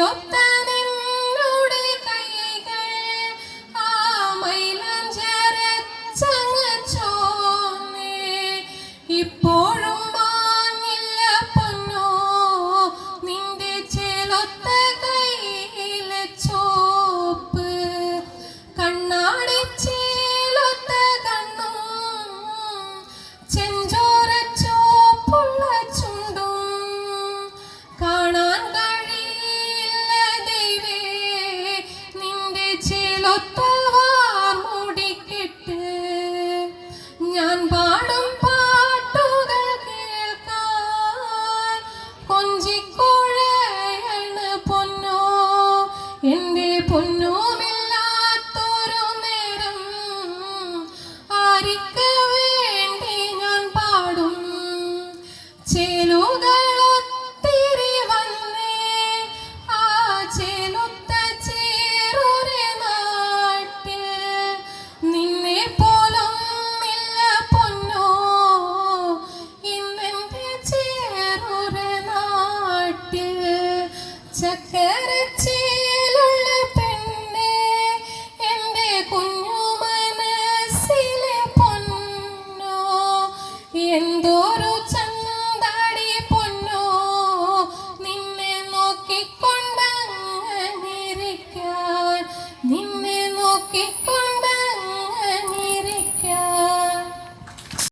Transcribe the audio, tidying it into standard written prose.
ചേലൊത്ത നിന്നോട് കൈകൾ ആ മൈലാഞ്ചരച്ചങ്ങ് ചോന്നേ ഇപ്പോഴും മാഞ്ഞില്ല പൊന്നോ നിന്റെ ചേലൊത്ത കൈയിലെ ചോപ്പ് കണ്ണാടി ചേലൊത്ത കണ്ണും ചെഞ്ചോര ചോപ്പുള്ള ചുണ്ടും കാണാൻ കഴിയില്ല ദൈവേ നിന്റെ ചേലൊത്ത വാർമുടിക്കെട്ട് ഞാൻ പാടും പാട്ടുകൾ കേൾക്കാൻ കൊഞ്ചിക്കുഴയണ പൊന്നോ എൻ്റെ പൊന്നുമില്ലാത്തൊരു നേരം ആരിക്ക് വേണ്ടി ഞാൻ പാടും ചേലുകളൊത്തിരി വന്നേ ആ ചേലൊത്ത ചേറൊരു നാട്ടിൽ നിന്നെ പോലും ഇല്ല പൊന്നോ ഇന്നെൻ്റെ ചേറൊരു നാട്ടിൽ ചക്കരച്ചേലുള്ള പെണ്ണേ എൻ്റെ കുഞ്ഞു മനസ്സിലെ പൊന്നോ എന്തോ